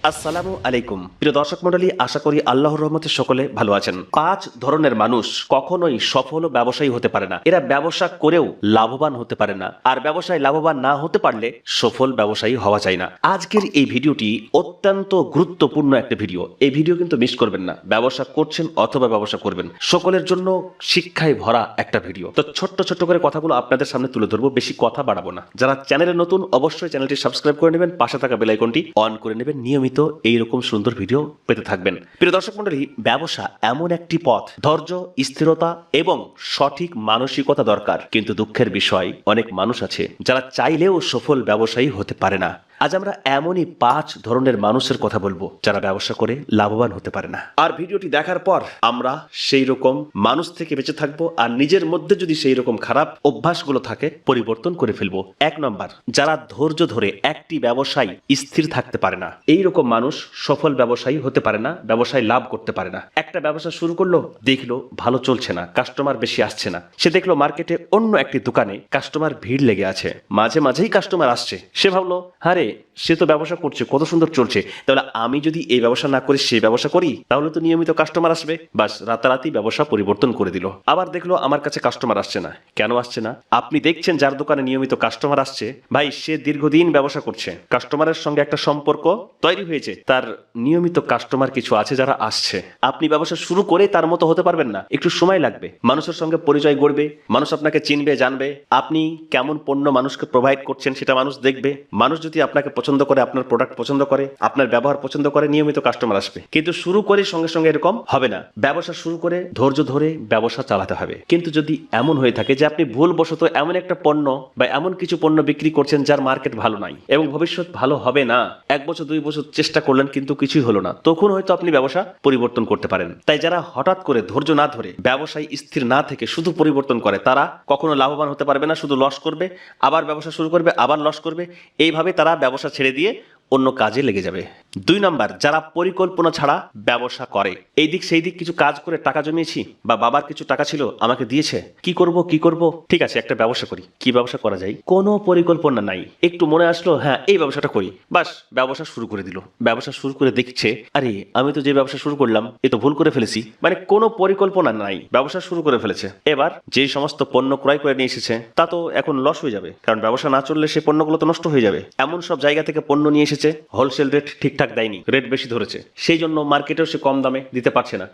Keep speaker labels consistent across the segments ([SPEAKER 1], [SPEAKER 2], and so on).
[SPEAKER 1] আসসালামু আলাইকুম প্রিয় দর্শক মণ্ডলী, আশা করি আল্লাহর রহমতে সকলে ভালো আছেন। 5 ধরনের মানুষ কখনোই সফল ব্যবসায়ী হতে পারে না। এরা ব্যবসা করেও লাভবান হতে পারে না, আর ব্যবসায় লাভবান না হতে পারলে সফল ব্যবসায়ী হওয়া যায় না। আজকের এই ভিডিওটি অত্যন্ত গুরুত্বপূর্ণ একটা ভিডিও। এই ভিডিও কিন্তু মিস করবেন না। ব্যবসা করছেন অথবা ব্যবসা করবেন, সকলের জন্য শিক্ষায় ভরা একটা ভিডিও। তো ছোট্ট ছোট্ট করে কথাগুলো আপনাদের সামনে তুলে ধরবো, বেশি কথা বাড়াবো না। যারা চ্যানেলে নতুন অবশ্যই চ্যানেলটি সাবস্ক্রাইব করে নেবেন, পাশে থাকা বেল আইকনটি অন করে নেবেন, নিয়মিত এইরকম সুন্দর ভিডিও পেতে থাকবেন। প্রিয় দর্শক মণ্ডলী, ব্যবসা এমন একটি পথ, ধৈর্য, স্থিরতা এবং সঠিক মানসিকতা দরকার। কিন্তু দুঃখের বিষয়, অনেক মানুষ আছে যারা চাইলেও সফল ব্যবসায়ী হতে পারে না। আজ আমরা এমনই 5 ধরনের মানুষের কথা বলবো যারা ব্যবসা করে লাভবান হতে পারে না। আর ভিডিওটি দেখার পর আমরা সেই রকম মানুষ থেকে বেঁচে থাকবো, আর নিজের মধ্যে যদি সেই রকম খারাপ অভ্যাসগুলো থাকে পরিবর্তন করে ফেলবো। 1 নম্বর, যারা ধৈর্য ধরে একটি ব্যবসায় স্থির থাকতে পারে না। এই রকম মানুষ সফল ব্যবসায়ী হতে পারে না, ব্যবসায় লাভ করতে পারে না। একটা ব্যবসা শুরু করলো, দেখলো ভালো চলছে না, কাস্টমার বেশি আসছে না। সে দেখলো মার্কেটে অন্য একটি দোকানে কাস্টমার ভিড় লেগে আছে, মাঝে মাঝেই কাস্টমার আসছে। সে ভাবলো, আরে সে তো ব্যবসা করছে, কত সুন্দর চলছে, তাহলে আমি যদি এই ব্যবসা না করি সেই ব্যবসা করি, তাহলে তো নিয়মিত কাস্টমার আসবে। বাস, রাতারাতি ব্যবসা পরিবর্তন করে দিল। আবার দেখলো আমার কাছে কাস্টমার আসছে না। কেন আসছে না? আপনি দেখছেন যার দোকানে নিয়মিত কাস্টমার আসছে, ভাই সে দীর্ঘদিন ব্যবসা করছে, কাস্টমারের সঙ্গে একটা সম্পর্ক তৈরি হয়েছে, তার নিয়মিত কাস্টমার কিছু আছে যারা আসছে। আপনি ব্যবসা শুরু করে তার মতো হতে পারবেন না, একটু সময় লাগবে। মানুষের সঙ্গে পরিচয় গড়বে, মানুষ আপনাকে চিনবে, জানবে আপনি কেমন পণ্য মানুষকে প্রোভাইড করছেন সেটা মানুষ দেখবে। মানুষ যদি আপনাকে পছন্দ করে, আপনার প্রোডাক্ট পছন্দ করে, আপনার ব্যবহার পছন্দ করে, নিয়মিত কাস্টমার আসবে। কিন্তু শুরু করে সঙ্গে সঙ্গে এরকম হবে না। ব্যবসা শুরু করে ধৈর্য ধরে ব্যবসা চালাতে হবে। কিন্তু যদি এমন হয়ে থাকে যে আপনি ভুলবশত এমন একটা পণ্য বা এমন কিছু পণ্য বিক্রি করছেন যার মার্কেট ভালো নাই এবং ভবিষ্যৎ ভালো হবে না, 1 বছর 2 বছর চেষ্টা করলেন কিন্তু কিছুই হলো না, তখন হয়তো আপনি ব্যবসা পরিবর্তন করতে পারেন। তাই যারা হঠাৎ করে ধৈর্য না ধরে ব্যবসায় স্থির না থেকে শুধু পরিবর্তন করে, তারা কখনো লাভবান হতে পারবে না, শুধু লস করবে, আবার ব্যবসা শুরু করবে, আবার লস করবে। এইভাবে তারা ব্যবসা ছেড়ে দিয়ে অন্য কাজে লেগে যাবে। 2 নম্বর, যারা পরিকল্পনা ছাড়া ব্যবসা করে। এই দিক সেই দিক কিছু কাজ করে টাকা জমিয়েছি, বা বাবার কিছু টাকা ছিল আমাকে দিয়েছে, কি করব, ঠিক আছে একটা ব্যবসা করি। কি ব্যবসা করা যায়? কোনো পরিকল্পনা নাই। একটু মনে আসলো, হ্যাঁ এই ব্যবসাটা করি, বাস ব্যবসা শুরু করে দিল। ব্যবসা শুরু করে দেখছে, আরে আমি তো যে ব্যবসা শুরু করলাম এ তো ভুল করে ফেলেছি। মানে কোনো পরিকল্পনা নাই, ব্যবসা শুরু করে ফেলেছে। এবার যে সমস্ত পণ্য ক্রয় করে নিয়ে এসেছে তা তো এখন লস হয়ে যাবে, কারণ ব্যবসা না চললে সেই পণ্যগুলো তো নষ্ট হয়ে যাবে। এমন সব জায়গা থেকে পণ্য নিয়ে এসেছে, হোলসেল রেট ঠিকঠাক দেয়নি, রেট বেশি ধরেছে, সেই জন্য মার্কেটেও সে কম দামে দিতে পারছে না।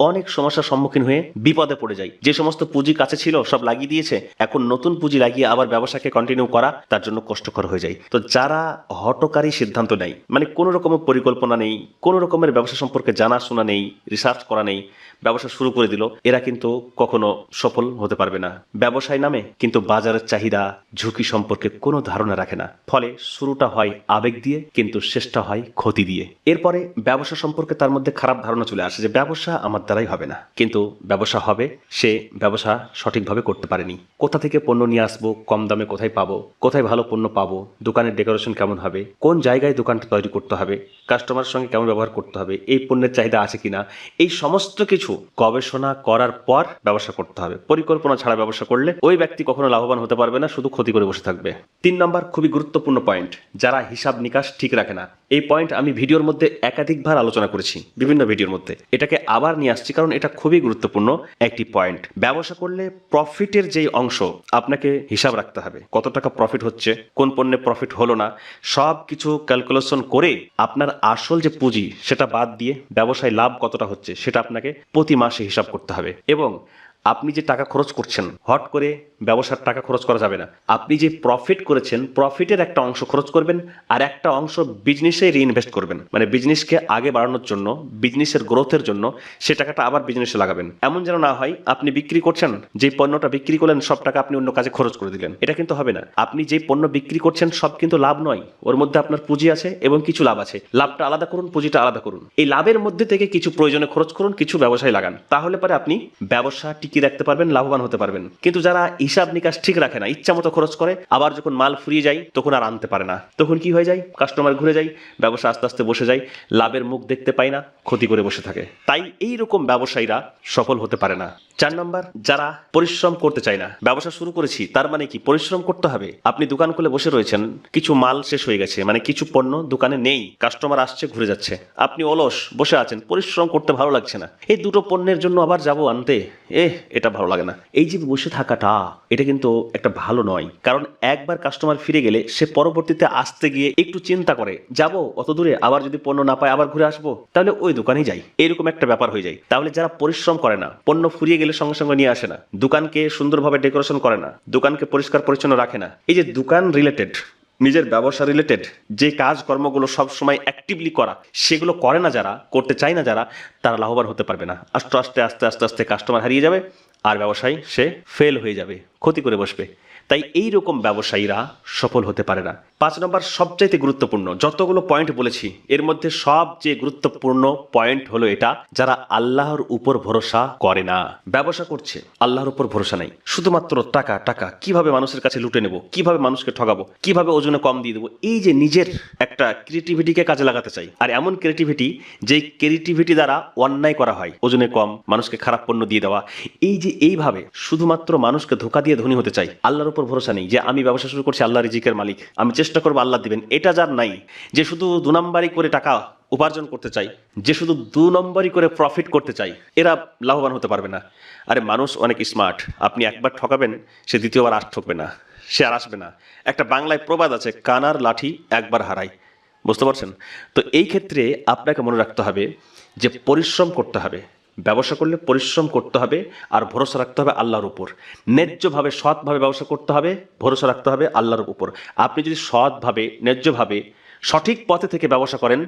[SPEAKER 1] অনেক সমস্যার সম্মুখীন হয়ে বিপদে পড়ে যায়। যে সমস্ত পুঁজি কাছে ছিল সব লাগিয়ে দিয়েছে, এখন নতুন পুঁজি লাগিয়ে আবার ব্যবসাকে কন্টিনিউ করা তার জন্য কষ্টকর হয়ে যায়। তো যারা হঠকারী সিদ্ধান্ত নেয়, মানে কোনো রকমের পরিকল্পনা নেই, কোনো রকমের ব্যবসা সম্পর্কে জানাশোনা নেই, রিসার্চ করা নেই, ব্যবসা শুরু করে দিল, এরা কিন্তু কখনো সফল হতে পারবে না। ব্যবসায় নামে কিন্তু বাজারের চাহিদা, ঝুঁকি সম্পর্কে কোনো ধারণা রাখে না। ফলে শুরুটা হয় আবেগ দিয়ে, কিন্তু শেষটা হয় ক্ষতি দিয়ে। এরপরে ব্যবসা সম্পর্কে তার মধ্যে খারাপ ধারণা চলে আসে যে ব্যবসা আমার দ্বারাই হবে না। কিন্তু ব্যবসা হবে, সে ব্যবসা সঠিকভাবে করতে পারেনি। কোথা থেকে পণ্য নিয়ে আসবো, কম দামে কোথায় পাবো, কোথায় ভালো পণ্য পাবো, দোকানের ডেকোরেশন কেমন হবে, কোন জায়গায় দোকানটা তৈরি করতে হবে, কাস্টমারের সঙ্গে কেমন ব্যবহার করতে হবে, এই পণ্যের চাহিদা আছে কিনা, এই সমস্ত কিছু গবেষণা করার পর ব্যবসা করতে হবে। পরিকল্পনা ছাড়া ব্যবসা করলে ওই ব্যক্তি কখনো লাভবান হতে পারবে না, শুধু ক্ষতি করে বসে থাকবে। 3 নম্বর, খুবই গুরুত্বপূর্ণ পয়েন্ট, যারা হিসাব নিকাশ ঠিক রাখে না। এই পয়েন্ট আমি ভিডিওর মধ্যে একাধিকবার আলোচনা করেছি, বিভিন্ন ভিডিওর মধ্যে। এটাকে আবার নিয়ে আসছি কারণ এটা খুবই গুরুত্বপূর্ণ একটি পয়েন্ট। ব্যবসা করলে প্রফিটের যেই অংশ আপনাকে হিসাব রাখতে হবে, কত টাকা প্রফিট হচ্ছে, কোন পণ্যে প্রফিট হলো না, সব কিছু ক্যালকুলেশন করে আপনার আসল যে পুঁজি সেটা বাদ দিয়ে ব্যবসায় লাভ কতটা হচ্ছে সেটা আপনাকে প্রতি মাসে হিসাব করতে হবে। এবং আপনি যে টাকা খরচ করছেন, হট করে ব্যবসার টাকা খরচ করা যাবে না। আপনি যে প্রফিট করেছেন, প্রফিটের একটা অংশ খরচ করবেন, আর একটা অংশ বিজনেসে রিইনভেস্ট করবেন। মানে বিজনেসকে আগে বাড়ানোর জন্য, বিজনেসের গ্রোথের জন্য সে টাকাটা আবার বিজনেসে লাগাবেন। এমন যেন না হয় আপনি বিক্রি করছেন, যে পণ্যটা বিক্রি করলেন সব টাকা আপনি অন্য কাজে খরচ করে দিলেন। এটা কিন্তু হবে না। আপনি যে পণ্য বিক্রি করছেন সব কিন্তু লাভ নয়, ওর মধ্যে আপনার পুঁজি আছে এবং কিছু লাভ আছে। লাভটা আলাদা করুন, পুঁজিটা আলাদা করুন। এই লাভের মধ্যে থেকে কিছু প্রয়োজনে খরচ করুন, কিছু ব্যবসায় লাগান, তাহলে পরে আপনি ব্যবসা টিকে কি রাখতে পারবেন, লাভবান হতে পারবেন। কিন্তু যারা হিসাব নিকাশ ঠিক রাখে না, ইচ্ছা মতো খরচ করে, আবার যখন মাল ফুরিয়ে যায় তখন আর আনতে পারে না, তখন কি হয়ে যায়, কাস্টমার ঘুরে যায়, ব্যবসা আস্তে আস্তে বসে যায়, লাভের মুখ দেখতে পায় না, ক্ষতি করে বসে থাকে। তাই এই রকম ব্যবসায়ীরা সফল হতে পারে না। 4 নম্বর, যারা পরিশ্রম করতে চায় না। ব্যবসা শুরু করেছি তার মানে কি পরিশ্রম করতে হবে? আপনি দোকান খুলে বসে রয়েছেন, কিছু মাল শেষ হয়ে গেছে, মানে কিছু পণ্য দোকানে নেই, কাস্টমার আসছে ঘুরে যাচ্ছে, আপনি অলস বসে আছেন, পরিশ্রম করতে ভালো লাগছে না, এই দুটো পণ্যের জন্য আবার যাব আনতে, এটা ভালো লাগে না। এই যে বসে থাকাটা, এটা কিন্তু একটা ভালো নয়। কারণ একবার কাস্টমার ফিরে গেলে সে পরবর্তীতে আসতে গিয়ে একটু চিন্তা করে, যাব অত দূরে, আবার যদি পণ্য না পায় আবার ঘুরে আসবো, তাহলে ওই দোকানেই যাই, এরকম একটা ব্যাপার হয়ে যায়। তাহলে যারা পরিশ্রম করে না, পণ্য ফুরিয়ে গেলে সঙ্গে সঙ্গে নিয়ে আসে না, দোকানকে সুন্দরভাবে ডেকোরেশন করে না, দোকানকে পরিষ্কার পরিচ্ছন্ন রাখে না, এই যে দোকান রিলেটেড, নিজের ব্যবসা রিলেটেড যে কাজকর্মগুলো সবসময় অ্যাক্টিভলি করা, সেগুলো করে না যারা, করতে চায় না যারা, তারা লাভবান হতে পারবে না। আস্তে আস্তে আস্তে আস্তে আস্তে কাস্টমার হারিয়ে যাবে, আর ব্যবসায়ী সে ফেল হয়ে যাবে, ক্ষতি করে বসবে। তাই এই রকম ব্যবসায়ীরা সফল হতে পারে না। 5 নম্বর সবচাইতে গুরুত্বপূর্ণ, যতগুলো পয়েন্ট বলেছি এর মধ্যে সবচেয়ে গুরুত্বপূর্ণ পয়েন্ট হলো এটা, যারা আল্লাহর উপর ভরসা করে না। ব্যবসা করছে, আল্লাহর উপর ভরসা নাই, শুধুমাত্র টাকা টাকা, কিভাবে মানুষের কাছে লুটে নেব, কিভাবে মানুষকে ঠকাবো, কিভাবে ওজনে কম দিয়ে দেবো, এই যে নিজের একটা ক্রিয়েটিভিটিকে কাজে লাগাতে চাই, আর এমন ক্রিয়েটিভিটি যে ক্রিয়েটিভিটি দ্বারা অন্যায় করা হয়, ওজনে কম, মানুষকে খারাপ পণ্য দিয়ে দেওয়া, এই যে এইভাবে শুধুমাত্র মানুষকে ধোঁকা দিয়ে ধনী হতে চাই, আল্লাহর উপর ভরসা নেই যে আমি ব্যবসা শুরু করছি, আল্লাহ রিজিকের মালিক, আমি চেষ্টা করবো আল্লাহ দিবেন, এটা যার নাই, যে শুধু 2 নম্বরই করে টাকা উপার্জন করতে চাই, যে শুধু 2 নম্বরই করে প্রফিট করতে চাই, এরা লাভবান হতে পারবে না। আরে মানুষ অনেক স্মার্ট, আপনি একবার ঠকাবেন, সে দ্বিতীয়বার আর ঠকবে না, সে আর আসবে না। একটা বাংলায় প্রবাদ আছে, কানার লাঠি একবার হারাই, বুঝতে পারছেন? তো এই ক্ষেত্রে আপনাকে মনে রাখতে হবে যে পরিশ্রম করতে হবে, ব্যবসা করলে পরিশ্রম করতে হবে, আর ভরসা রাখতে হবে আল্লাহর উপর। ন্যায্যভাবে সৎভাবে ব্যবসা করতে হবে, ভরসা রাখতে হবে আল্লাহর উপর। আপনি যদি সৎভাবে, ন্যায্যভাবে, সঠিক পথে থেকে ব্যবসা করেন,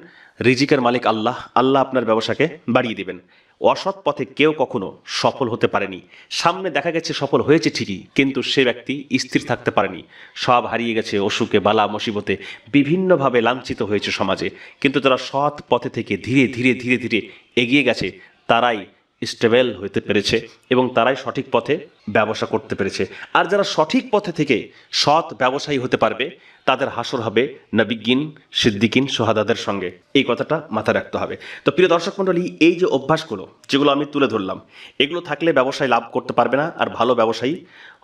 [SPEAKER 1] রিজিকের মালিক আল্লাহ, আল্লাহ আপনার ব্যবসাকে বাড়িয়ে দিবেন। অসৎ পথে কেউ কখনো সফল হতে পারেনি। সামনে দেখা গেছে সফল হয়েছে ঠিকই, কিন্তু সে ব্যক্তি স্থির থাকতে পারেনি, সব হারিয়ে গেছে অসুখে, বালা মুসিবতে, বিভিন্নভাবে লাঞ্ছিত হয়েছে সমাজে। কিন্তু যারা সৎ পথে থেকে ধীরে ধীরে ধীরে ধীরে এগিয়ে গেছে, তারাই স্টেবল হতে পেরেছে এবং তারাই সঠিক পথে ব্যবসা করতে পেরেছে। আর যারা সঠিক পথে থেকে সৎ ব্যবসায়ী হতে পারবে, তাদের হাসর হবে নবিগিন, সিদ্দিকিন, সোহাদাদের সঙ্গে। এই কথাটা মাথায় রাখতে হবে। তো প্রিয় দর্শক মণ্ডলী, এই যে অভ্যাসগুলো যেগুলো আমি তুলে ধরলাম, এগুলো থাকলে ব্যবসায় লাভ করতে পারবে না, আর ভালো ব্যবসায়ী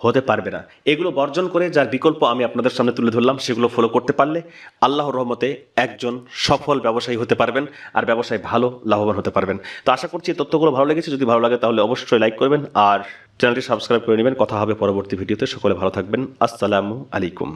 [SPEAKER 1] হতে পারবে না। এগুলো বর্জন করে যার বিকল্প আমি আপনাদের সামনে তুলে ধরলাম, সেগুলো ফলো করতে পারলে আল্লাহর রহমতে একজন সফল ব্যবসায়ী হতে পারবেন, আর ব্যবসায় ভালো লাভবান হতে পারবেন। তো আশা করছি এই তথ্যগুলো ভালো লেগেছে। যদি ভালো লাগে তাহলে অবশ্যই লাইক করবেন, আর চ্যানেলটি সাবস্ক্রাইব করে নেবেন। কথা হবে পরবর্তী ভিডিওতে। সকলে ভালো থাকবেন। আসসালামু আলাইকুম।